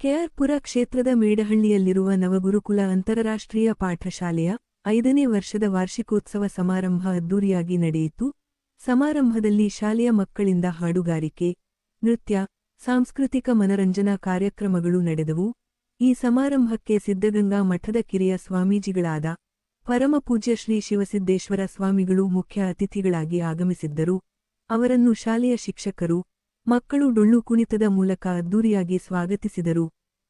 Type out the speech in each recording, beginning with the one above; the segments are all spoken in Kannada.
ಕೆಆರ್ಪುರ ಕ್ಷೇತ್ರದ ಮೇಡಹಳ್ಳಿಯಲ್ಲಿರುವ ನವಗುರುಕುಲ ಅಂತಾರಾಷ್ಟ್ರೀಯ ಪಾಠಶಾಲೆಯ 5ನೇ ವರ್ಷದ ವಾರ್ಷಿಕೋತ್ಸವ ಸಮಾರಂಭ ಅದ್ದೂರಿಯಾಗಿ ನಡೆಯಿತು. ಸಮಾರಂಭದಲ್ಲಿ ಶಾಲೆಯ ಮಕ್ಕಳಿಂದ ಹಾಡುಗಾರಿಕೆ, ನೃತ್ಯ, ಸಾಂಸ್ಕೃತಿಕ ಮನರಂಜನಾ ಕಾರ್ಯಕ್ರಮಗಳು ನಡೆದವು. ಈ ಸಮಾರಂಭಕ್ಕೆ ಸಿದ್ಧಗಂಗಾ ಮಠದ ಕಿರಿಯ ಸ್ವಾಮೀಜಿಗಳಾದ ಪರಮಪೂಜ್ಯ ಶ್ರೀ ಶಿವಸಿದ್ದೇಶ್ವರ ಸ್ವಾಮಿಗಳು ಮುಖ್ಯ ಅತಿಥಿಗಳಾಗಿ ಆಗಮಿಸಿದ್ದರು. ಅವರನ್ನು ಶಾಲೆಯ ಶಿಕ್ಷಕರು, ಮಕ್ಕಳು ಡೊಳ್ಳು ಕುಣಿತದ ಮೂಲಕ ಅದ್ದೂರಿಯಾಗಿ ಸ್ವಾಗತಿಸಿದರು.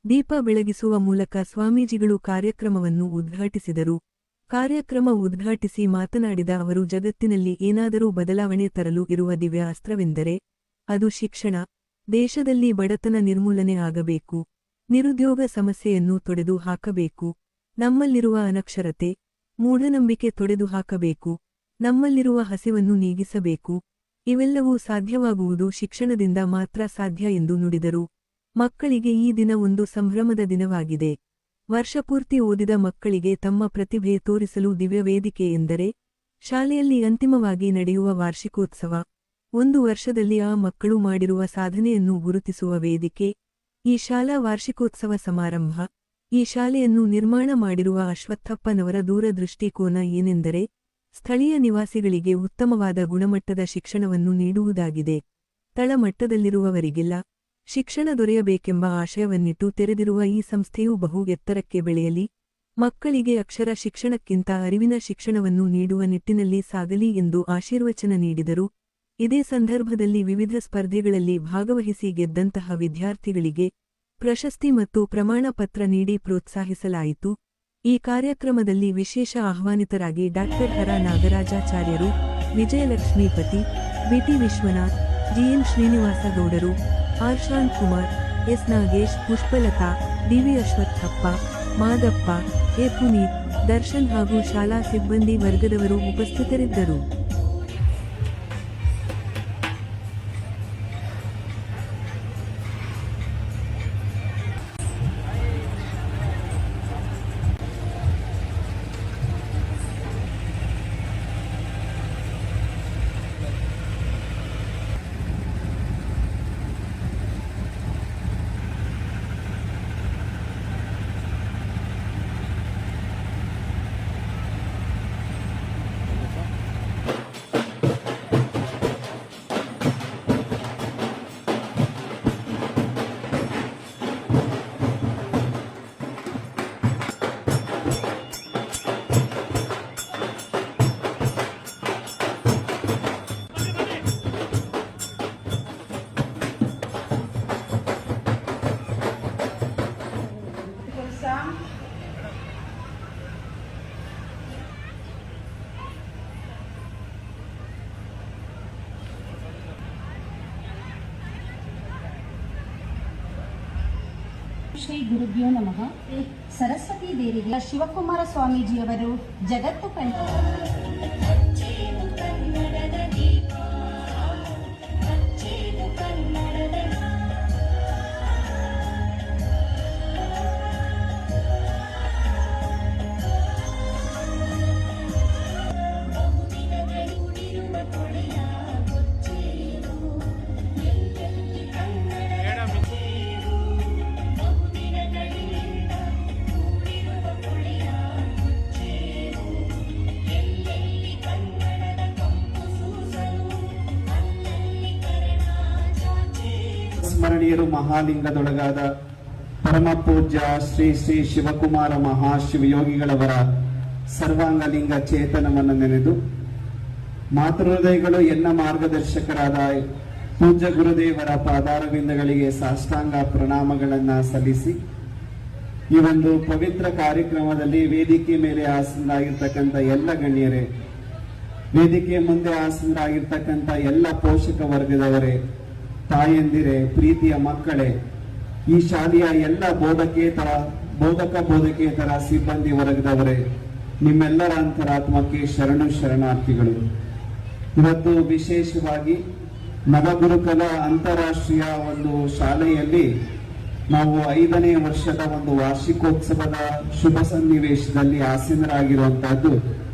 ದೀಪ ಬೆಳಗಿಸುವ ಮೂಲಕ ಸ್ವಾಮೀಜಿಗಳು ಕಾರ್ಯಕ್ರಮವನ್ನು ಉದ್ಘಾಟಿಸಿದರು. ಕಾರ್ಯಕ್ರಮ ಉದ್ಘಾಟಿಸಿ ಮಾತನಾಡಿದ ಅವರು, ಜಗತ್ತಿನಲ್ಲಿ ಏನಾದರೂ ಬದಲಾವಣೆ ತರಲು ಇರುವ ದಿವ್ಯ ಅಸ್ತ್ರವೆಂದರೆ ಅದು ಶಿಕ್ಷಣ. ದೇಶದಲ್ಲಿ ಬಡತನ ನಿರ್ಮೂಲನೆ ಆಗಬೇಕು. ನಿರುದ್ಯೋಗ ಸಮಸ್ಯೆಯನ್ನು ತೊಡೆದು ಹಾಕಬೇಕು. ನಮ್ಮಲ್ಲಿರುವ ಅನಕ್ಷರತೆ, ಮೂಢನಂಬಿಕೆ ತೊಡೆದು ಹಾಕಬೇಕು. ನಮ್ಮಲ್ಲಿರುವ ಹಸಿವನ್ನು ನೀಗಿಸಬೇಕು. ಇವೆಲ್ಲವೂ ಸಾಧ್ಯವಾಗುವುದು ಶಿಕ್ಷಣದಿಂದ ಮಾತ್ರ ಸಾಧ್ಯ ಎಂದು ನುಡಿದರು. ಮಕ್ಕಳಿಗೆ ಈ ದಿನ ಒಂದು ಸಂಭ್ರಮದ ದಿನವಾಗಿದೆ. ವರ್ಷಪೂರ್ತಿ ಓದಿದ ಮಕ್ಕಳಿಗೆ ತಮ್ಮ ಪ್ರತಿಭೆ ತೋರಿಸಲು ದಿವ್ಯ ವೇದಿಕೆ ಎಂದರೆ ಶಾಲೆಯಲ್ಲಿ ಅಂತಿಮವಾಗಿ ನಡೆಯುವ ವಾರ್ಷಿಕೋತ್ಸವ. ಒಂದು ವರ್ಷದಲ್ಲಿ ಆ ಮಕ್ಕಳು ಮಾಡಿರುವ ಸಾಧನೆಯನ್ನು ಗುರುತಿಸುವ ವೇದಿಕೆ ಈ ಶಾಲಾ ವಾರ್ಷಿಕೋತ್ಸವ ಸಮಾರಂಭ. ಈ ಶಾಲೆಯನ್ನು ನಿರ್ಮಾಣ ಮಾಡಿರುವ ಅಶ್ವತ್ಥಪ್ಪನವರ ದೂರದೃಷ್ಟಿಕೋನ ಏನೆಂದರೆ ಸ್ಥಳೀಯ ನಿವಾಸಿಗಳಿಗೆ ಉತ್ತಮವಾದ ಗುಣಮಟ್ಟದ ಶಿಕ್ಷಣವನ್ನು ನೀಡುವುದಾಗಿದೆ. ತಳಮಟ್ಟದಲ್ಲಿರುವವರಿಗೆಲ್ಲ ಶಿಕ್ಷಣ ದೊರೆಯಬೇಕೆಂಬ ಆಶಯವನ್ನಿಟ್ಟು ತೆರೆದಿರುವ ಈ ಸಂಸ್ಥೆಯು ಬಹು ಎತ್ತರಕ್ಕೆ ಬೆಳೆಯಲಿ, ಮಕ್ಕಳಿಗೆ ಅಕ್ಷರ ಶಿಕ್ಷಣಕ್ಕಿಂತ ಅರಿವಿನ ಶಿಕ್ಷಣವನ್ನು ನೀಡುವ ನಿಟ್ಟಿನಲ್ಲಿ ಸಾಗಲಿ ಎಂದು ಆಶೀರ್ವಚನ ನೀಡಿದರು. ಇದೇ ಸಂದರ್ಭದಲ್ಲಿ ವಿವಿಧ ಸ್ಪರ್ಧೆಗಳಲ್ಲಿ ಭಾಗವಹಿಸಿ ಗೆದ್ದಂತಹ ವಿದ್ಯಾರ್ಥಿಗಳಿಗೆ ಪ್ರಶಸ್ತಿ ಮತ್ತು ಪ್ರಮಾಣ ಪತ್ರ ನೀಡಿ ಪ್ರೋತ್ಸಾಹಿಸಲಾಯಿತು. ಈ ಕಾರ್ಯಕ್ರಮದಲ್ಲಿ ವಿಶೇಷ ಆಹ್ವಾನಿತರಾಗಿ ಡಾ. ಹರ ನಾಗರಾಜಾಚಾರ್ಯರು, ವಿಜಯಲಕ್ಷ್ಮೀಪತಿ, ಬಿಟಿ ವಿಶ್ವನಾಥ್, ಜಿಎನ್ ಶ್ರೀನಿವಾಸ ಗೌಡರು, R Shanthakumar, S Nagesh, Pushpalatha, DV Ashwathappa, Madappa, A Puneeth, Darshan ಹಾಗೂ ಶಾಲಾ ಸಿಬ್ಬಂದಿ ವರ್ಗದವರು ಉಪಸ್ಥಿತರಿದ್ದರು. ಶ್ರೀ ಗುರುಭ್ಯೋ ನಮಃ. ಸರಸ್ವತಿ ದೇವಿಗೆ ಶಿವಕುಮಾರ ಸ್ವಾಮೀಜಿಯವರು ಜಗತ್ತು ಕಂಡು ಸ್ಮರಣೀಯರು ಮಹಾಲಿಂಗದೊಳಗಾದ ಪರಮ ಪೂಜ್ಯ ಶ್ರೀ ಶ್ರೀ ಶಿವಕುಮಾರ ಮಹಾಶಿವಯೋಗಿಗಳವರ ಸರ್ವಾಂಗಲಿಂಗ ಚೇತನವನ್ನು ನೆನೆದು ಮಾತೃಹೃದಯಗಳು ಎನ್ನ ಮಾರ್ಗದರ್ಶಕರಾದ ಪೂಜ್ಯ ಗುರುದೇವರ ಪಾದಾರವಿಂದಗಳಿಗೆ ಸಾಷ್ಟಾಂಗ ಪ್ರಣಾಮಗಳನ್ನ ಸಲ್ಲಿಸಿ ಈ ಒಂದು ಪವಿತ್ರ ಕಾರ್ಯಕ್ರಮದಲ್ಲಿ ವೇದಿಕೆ ಮೇಲೆ ಆಸೀನರಾಗಿರ್ತಕ್ಕಂಥ ಎಲ್ಲ ಗಣ್ಯರೇ, ವೇದಿಕೆ ಮುಂದೆ ಆಸೀನರಾಗಿರ್ತಕ್ಕಂಥ ಎಲ್ಲ ಪೋಷಕ ವರ್ಗದವರೇ, ತಾಯಂದಿರೇ, ಪ್ರೀತಿಯ ಮಕ್ಕಳೇ, ಈ ಶಾಲೆಯ ಎಲ್ಲ ಬೋಧಕೇತರ ಸಿಬ್ಬಂದಿ ವರ್ಗದವರೇ, ನಿಮ್ಮೆಲ್ಲರ ಅಂತರಾತ್ಮಕ್ಕೆ ಶರಣಾರ್ಥಿಗಳು. ಇವತ್ತು ವಿಶೇಷವಾಗಿ ನವಗುರುಕುಲ ಅಂತಾರಾಷ್ಟ್ರೀಯ ಒಂದು ಶಾಲೆಯಲ್ಲಿ ನಾವು 5ನೇ ವರ್ಷದ ಒಂದು ವಾರ್ಷಿಕೋತ್ಸವದ ಶುಭ ಸನ್ನಿವೇಶದಲ್ಲಿ ಆಸೀನರಾಗಿರುವಂತಹದ್ದು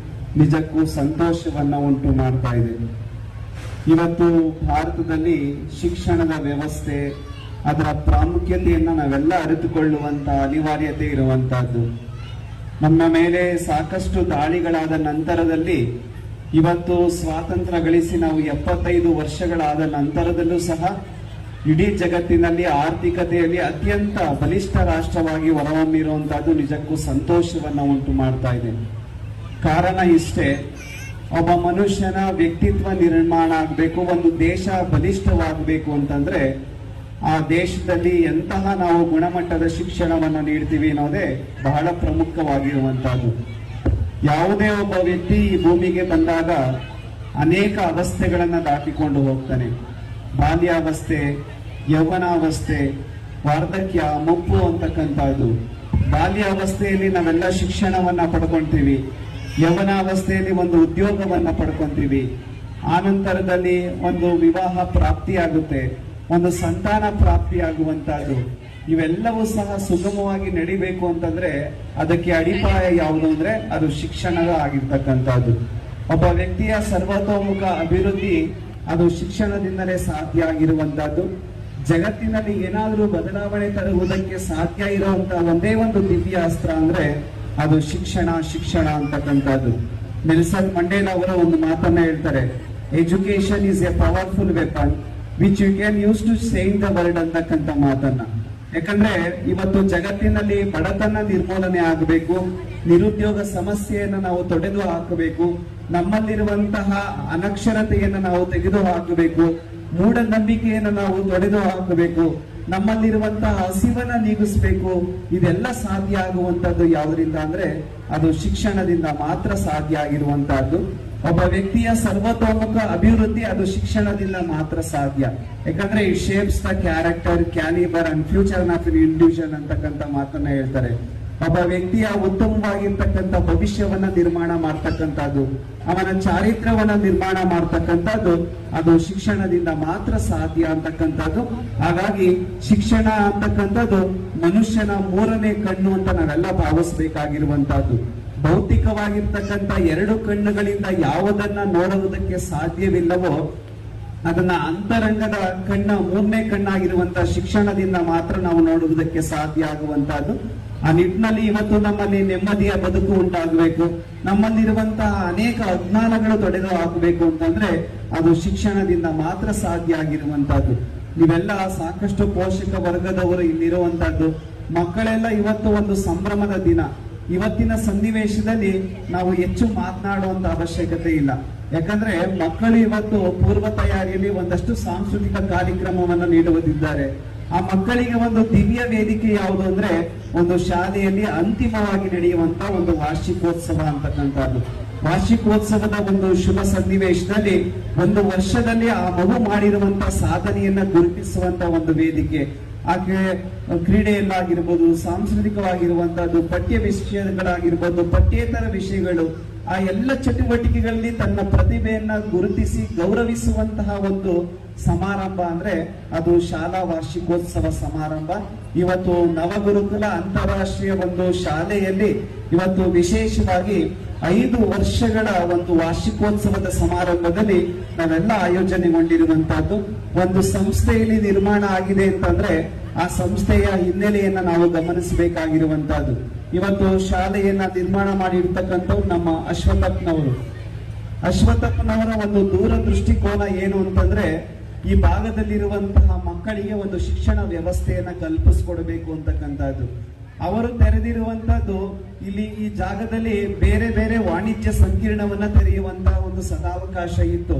ನಿಜಕ್ಕೂ ಸಂತೋಷವನ್ನ ಉಂಟು ಮಾಡ್ತಾ ಇದೆ. ಇವತ್ತು ಭಾರತದಲ್ಲಿ ಶಿಕ್ಷಣದ ವ್ಯವಸ್ಥೆ ಅದರ ಪ್ರಾಮುಖ್ಯತೆಯನ್ನ ನಾವೆಲ್ಲ ಅರಿತುಕೊಳ್ಳುವಂತ ಅನಿವಾರ್ಯತೆ ಇರುವಂತಹದ್ದು. ನಮ್ಮ ಮೇಲೆ ಸಾಕಷ್ಟು ದಾಳಿಗಳಾದ ನಂತರದಲ್ಲಿ ಇವತ್ತು ಸ್ವಾತಂತ್ರ್ಯ ಗಳಿಸಿ ನಾವು 75 ವರ್ಷಗಳಾದ ನಂತರದಲ್ಲೂ ಸಹ ಇಡೀ ಜಗತ್ತಿನಲ್ಲಿ ಆರ್ಥಿಕತೆಯಲ್ಲಿ ಅತ್ಯಂತ ಬಲಿಷ್ಠ ರಾಷ್ಟ್ರವಾಗಿ ಹೊರಹೊಮ್ಮಿರುವಂತಹದ್ದು ನಿಜಕ್ಕೂ ಸಂತೋಷವನ್ನ ಉಂಟು ಮಾಡ್ತಾ ಇದೆ. ಕಾರಣ ಇಷ್ಟೇ, ಒಬ್ಬ ಮನುಷ್ಯನ ವ್ಯಕ್ತಿತ್ವ ನಿರ್ಮಾಣ ಆಗಬೇಕು, ಒಂದು ದೇಶ ಬಲಿಷ್ಠವಾಗಬೇಕು ಅಂತಂದ್ರೆ ಆ ದೇಶದಲ್ಲಿ ಎಂತಹ ನಾವು ಗುಣಮಟ್ಟದ ಶಿಕ್ಷಣವನ್ನು ನೀಡ್ತೀವಿ ಅನ್ನೋದೇ ಬಹಳ ಪ್ರಮುಖವಾಗಿರುವಂತಹದ್ದು. ಯಾವುದೇ ಒಬ್ಬ ವ್ಯಕ್ತಿ ಈ ಭೂಮಿಗೆ ಬಂದಾಗ ಅನೇಕ ಅವಸ್ಥೆಗಳನ್ನ ದಾಟಿಕೊಂಡು ಹೋಗ್ತಾನೆ. ಬಾಲ್ಯಾವಸ್ಥೆ, ಯೌವನಾವಸ್ಥೆ, ವಾರ್ಧಕ್ಯ, ಮುಪ್ಪು ಅಂತಕ್ಕಂಥದ್ದು. ಬಾಲ್ಯಾವಸ್ಥೆಯಲ್ಲಿ ನಾವೆಲ್ಲ ಶಿಕ್ಷಣವನ್ನ ಪಡ್ಕೊಂತೀವಿ, ಯೌವನಾವಸ್ಥೆಯಲ್ಲಿ ಒಂದು ಉದ್ಯೋಗವನ್ನ ಪಡ್ಕೊಂತೀವಿ, ಆನಂತರದಲ್ಲಿ ಒಂದು ವಿವಾಹ ಪ್ರಾಪ್ತಿಯಾಗುತ್ತೆ, ಒಂದು ಸಂತಾನ ಪ್ರಾಪ್ತಿಯಾಗುವಂತಹದ್ದು. ಇವೆಲ್ಲವೂ ಸಹ ಸುಗಮವಾಗಿ ನಡಿಬೇಕು ಅಂತಂದ್ರೆ ಅದಕ್ಕೆ ಅಡಿಪಾಯ ಯಾವುದು ಅಂದ್ರೆ ಅದು ಶಿಕ್ಷಣ ಆಗಿರ್ತಕ್ಕಂಥದ್ದು. ಒಬ್ಬ ವ್ಯಕ್ತಿಯ ಸರ್ವತೋಮುಖ ಅಭಿವೃದ್ಧಿ ಅದು ಶಿಕ್ಷಣದಿಂದಲೇ ಸಾಧ್ಯ ಆಗಿರುವಂತಹದ್ದು. ಜಗತ್ತಿನಲ್ಲಿ ಏನಾದರೂ ಬದಲಾವಣೆ ತರುವುದಕ್ಕೆ ಸಾಧ್ಯ ಇರುವಂತಹ ಒಂದೇ ಒಂದು ದಿವ್ಯ ಅಸ್ತ್ರ ಅಂದ್ರೆ ಅದು ಶಿಕ್ಷಣ ಅಂತಕ್ಕಂಥದ್ದು. ನೆಲ್ಸನ್ ಮಂಡೇಲಾ ಅವರು ಒಂದು ಮಾತನ್ನ ಹೇಳ್ತಾರೆ, education is a powerful weapon which you can use to save the world ಅಂತಕ್ಕಂಥ ಮಾತನ್ನ. ಯಾಕಂದ್ರೆ ಇವತ್ತು ಜಗತ್ತಿನಲ್ಲಿ ಬಡತನ ನಿರ್ಮೂಲನೆ ಆಗಬೇಕು, ನಿರುದ್ಯೋಗ ಸಮಸ್ಯೆಯನ್ನು ನಾವು ತೊಡೆದು ಹಾಕಬೇಕು, ನಮ್ಮಲ್ಲಿರುವಂತಹ ಅನಕ್ಷರತೆಯನ್ನು ನಾವು ತೆಗೆದು ಹಾಕಬೇಕು, ಮೂಢನಂಬಿಕೆಯನ್ನು ನಾವು ತೊಡೆದು ಹಾಕಬೇಕು, ನಮ್ಮಲ್ಲಿರುವಂತಹ ಹಸಿವನ್ನ ನೀಗಿಸಬೇಕು. ಇದೆಲ್ಲ ಸಾಧ್ಯ ಆಗುವಂತದ್ದು ಯಾವುದರಿಂದ ಅಂದ್ರೆ ಅದು ಶಿಕ್ಷಣದಿಂದ ಮಾತ್ರ ಸಾಧ್ಯ ಆಗಿರುವಂತಹದ್ದು. ಒಬ್ಬ ವ್ಯಕ್ತಿಯ ಸರ್ವತೋಮುಖ ಅಭಿವೃದ್ಧಿ ಅದು ಶಿಕ್ಷಣದಿಂದ ಮಾತ್ರ ಸಾಧ್ಯ. ಯಾಕಂದ್ರೆ it shapes the character, calibre and future of individual ಅಂತಕ್ಕಂಥ ಮಾತನ್ನ ಹೇಳ್ತಾರೆ. ಒಬ್ಬ ವ್ಯಕ್ತಿಯ ಉತ್ತಮವಾಗಿರ್ತಕ್ಕಂಥ ಭವಿಷ್ಯವನ್ನ ನಿರ್ಮಾಣ ಮಾಡ್ತಕ್ಕಂಥದ್ದು, ಅವನ ಚಾರಿತ್ರ್ಯವನ್ನ ನಿರ್ಮಾಣ ಮಾಡ್ತಕ್ಕಂಥದ್ದು ಅದು ಶಿಕ್ಷಣದಿಂದ ಮಾತ್ರ ಸಾಧ್ಯ ಅಂತಕ್ಕಂಥದ್ದು. ಹಾಗಾಗಿ ಶಿಕ್ಷಣ ಅಂತಕ್ಕಂಥದ್ದು ಮನುಷ್ಯನ 3ನೇ ಕಣ್ಣು ಅಂತ ನಾವೆಲ್ಲ ಭಾವಿಸಬೇಕಾಗಿರುವಂತಹದ್ದು. ಭೌತಿಕವಾಗಿರ್ತಕ್ಕಂಥ 2 ಕಣ್ಣುಗಳಿಂದ ಯಾವುದನ್ನ ನೋಡುವುದಕ್ಕೆ ಸಾಧ್ಯವಿಲ್ಲವೋ ಅದನ್ನ ಅಂತರಂಗದ ಕಣ್ಣ 3ನೇ ಕಣ್ಣಾಗಿರುವಂತಹ ಶಿಕ್ಷಣದಿಂದ ಮಾತ್ರ ನಾವು ನೋಡುವುದಕ್ಕೆ ಸಾಧ್ಯ ಆಗುವಂತಹದ್ದು. ಆ ನಿಟ್ಟಿನಲ್ಲಿ ಇವತ್ತು ನಮ್ಮಲ್ಲಿ ನೆಮ್ಮದಿಯ ಬದುಕು ಉಂಟಾಗಬೇಕು, ನಮ್ಮಲ್ಲಿರುವಂತಹ ಅನೇಕ ಅಜ್ಞಾನಗಳು ತೊಡೆದು ಹಾಕಬೇಕು ಅಂತಂದ್ರೆ ಅದು ಶಿಕ್ಷಣದಿಂದ ಮಾತ್ರ ಸಾಧ್ಯ ಆಗಿರುವಂತಹದ್ದು. ನೀವೆಲ್ಲ ಸಾಕಷ್ಟು ಪೋಷಕ ವರ್ಗದವರು ಇಲ್ಲಿರುವಂತಹದ್ದು. ಮಕ್ಕಳೆಲ್ಲ ಇವತ್ತು ಒಂದು ಸಂಭ್ರಮದ ದಿನ. ಇವತ್ತಿನ ಸನ್ನಿವೇಶದಲ್ಲಿ ನಾವು ಹೆಚ್ಚು ಮಾತನಾಡುವಂತ ಅವಶ್ಯಕತೆ ಇಲ್ಲ. ಯಾಕಂದ್ರೆ ಮಕ್ಕಳು ಇವತ್ತು ಪೂರ್ವ ತಯಾರಿಯಲ್ಲಿ ಒಂದಷ್ಟು ಸಾಂಸ್ಕೃತಿಕ ಕಾರ್ಯಕ್ರಮವನ್ನು ನೀಡುವುದಿದ್ದಾರೆ. ಆ ಮಕ್ಕಳಿಗೆ ಒಂದು ದಿವ್ಯ ವೇದಿಕೆ ಯಾವುದು ಅಂದ್ರೆ ಒಂದು ಶಾಲೆಯಲ್ಲಿ ಅಂತಿಮವಾಗಿ ನಡೆಯುವಂತ ಒಂದು ವಾರ್ಷಿಕೋತ್ಸವ ಅಂತಕ್ಕಂಥದ್ದು. ವಾರ್ಷಿಕೋತ್ಸವದ ಒಂದು ಶುಭ ಸನ್ನಿವೇಶದಲ್ಲಿ ಒಂದು ವರ್ಷದಲ್ಲಿ ಆ ಮಗು ಮಾಡಿರುವಂತ ಸಾಧನೆಯನ್ನ ಗುರುತಿಸುವಂತ ಒಂದು ವೇದಿಕೆ. ಆಕೆ ಕ್ರೀಡೆಯಲ್ಲಾಗಿರ್ಬೋದು, ಸಾಂಸ್ಕೃತಿಕವಾಗಿರುವಂತಹದ್ದು, ಪಠ್ಯ ವಿಷಯಗಳಾಗಿರ್ಬೋದು, ಪಠ್ಯೇತರ ವಿಷಯಗಳು, ಆ ಎಲ್ಲ ಚಟುವಟಿಕೆಗಳಲ್ಲಿ ತನ್ನ ಪ್ರತಿಭೆಯನ್ನ ಗುರುತಿಸಿ ಗೌರವಿಸುವಂತಹ ಒಂದು ಸಮಾರಂಭ ಅಂದ್ರೆ ಅದು ಶಾಲಾ ವಾರ್ಷಿಕೋತ್ಸವ ಸಮಾರಂಭ. ಇವತ್ತು ನವಗುರುಕುಲ ಅಂತಾರಾಷ್ಟ್ರೀಯ ಒಂದು ಶಾಲೆಯಲ್ಲಿ ಇವತ್ತು ವಿಶೇಷವಾಗಿ 5 ವರ್ಷಗಳ ಒಂದು ವಾರ್ಷಿಕೋತ್ಸವದ ಸಮಾರಂಭದಲ್ಲಿ ನಾವೆಲ್ಲ ಆಯೋಜನೆಗೊಂಡಿರುವಂತಹದ್ದು. ಒಂದು ಸಂಸ್ಥೆಯಲ್ಲಿ ನಿರ್ಮಾಣ ಆಗಿದೆ ಅಂತಂದ್ರೆ ಆ ಸಂಸ್ಥೆಯ ಹಿನ್ನೆಲೆಯನ್ನ ನಾವು ಗಮನಿಸಬೇಕಾಗಿರುವಂತಹದ್ದು. ಇವತ್ತು ಶಾಲೆಯನ್ನ ನಿರ್ಮಾಣ ಮಾಡಿರ್ತಕ್ಕಂಥವ್ರು ನಮ್ಮ ಅಶ್ವತ್ಥಪ್ಪನವರ ಒಂದು ದೂರ ದೃಷ್ಟಿಕೋನ ಏನು ಅಂತಂದ್ರೆ ಈ ಭಾಗದಲ್ಲಿರುವಂತಹ ಮಕ್ಕಳಿಗೆ ಒಂದು ಶಿಕ್ಷಣ ವ್ಯವಸ್ಥೆಯನ್ನ ಕಲ್ಪಿಸ್ಕೊಡ್ಬೇಕು ಅಂತಕ್ಕಂಥದ್ದು. ಅವರು ತೆರೆದಿರುವಂತಹದ್ದು ಇಲ್ಲಿ ಈ ಜಾಗದಲ್ಲಿ ಬೇರೆ ಬೇರೆ ವಾಣಿಜ್ಯ ಸಂಕೀರ್ಣವನ್ನ ತೆರೆಯುವಂತಹ ಒಂದು ಸದಾವಕಾಶ ಇತ್ತು.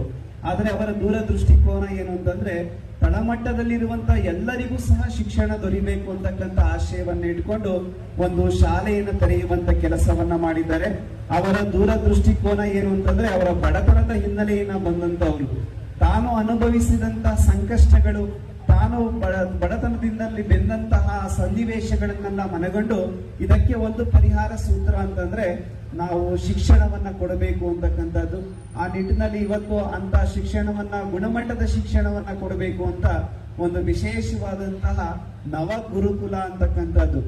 ಆದ್ರೆ ಅವರ ದೂರ ದೃಷ್ಟಿಕೋನ ಏನು ಅಂತಂದ್ರೆ ತಳಮಟ್ಟದಲ್ಲಿರುವಂತಹ ಎಲ್ಲರಿಗೂ ಸಹ ಶಿಕ್ಷಣ ದೊರೆಯಬೇಕು ಅಂತಕ್ಕಂಥ ಆಶಯವನ್ನ ಇಟ್ಕೊಂಡು ಒಂದು ಶಾಲೆಯನ್ನು ತೆರೆಯುವಂತ ಕೆಲಸವನ್ನ ಮಾಡಿದ್ದಾರೆ. ಅವರ ದೂರ ದೃಷ್ಟಿಕೋನ ಏನು ಅಂತಂದ್ರೆ ಅವರ ಬಡತನದ ಹಿನ್ನೆಲೆಯನ್ನ ಬಂದಂತವ್ರು, ತಾನು ಅನುಭವಿಸಿದಂತಹ ಸಂಕಷ್ಟಗಳು, ತಾನು ಬಡತನದಿಂದಲೇ ಬೆಂದಂತಹ ಸನ್ನಿವೇಶಗಳನ್ನೆಲ್ಲ ಮನಗಂಡು ಇದಕ್ಕೆ ಒಂದು ಪರಿಹಾರ ಸೂತ್ರ ಅಂತಂದ್ರೆ ನಾವು ಶಿಕ್ಷಣವನ್ನ ಕೊಡಬೇಕು ಅಂತಕ್ಕಂಥದ್ದು. ಆ ನಿಟ್ಟಿನಲ್ಲಿ ಇವತ್ತು ಅಂತ ಶಿಕ್ಷಣವನ್ನ, ಗುಣಮಟ್ಟದ ಶಿಕ್ಷಣವನ್ನ ಕೊಡಬೇಕು ಅಂತ ಒಂದು ವಿಶೇಷವಾದಂತಹ ನವ ಗುರುಕುಲ ಅಂತಕ್ಕಂಥದ್ದು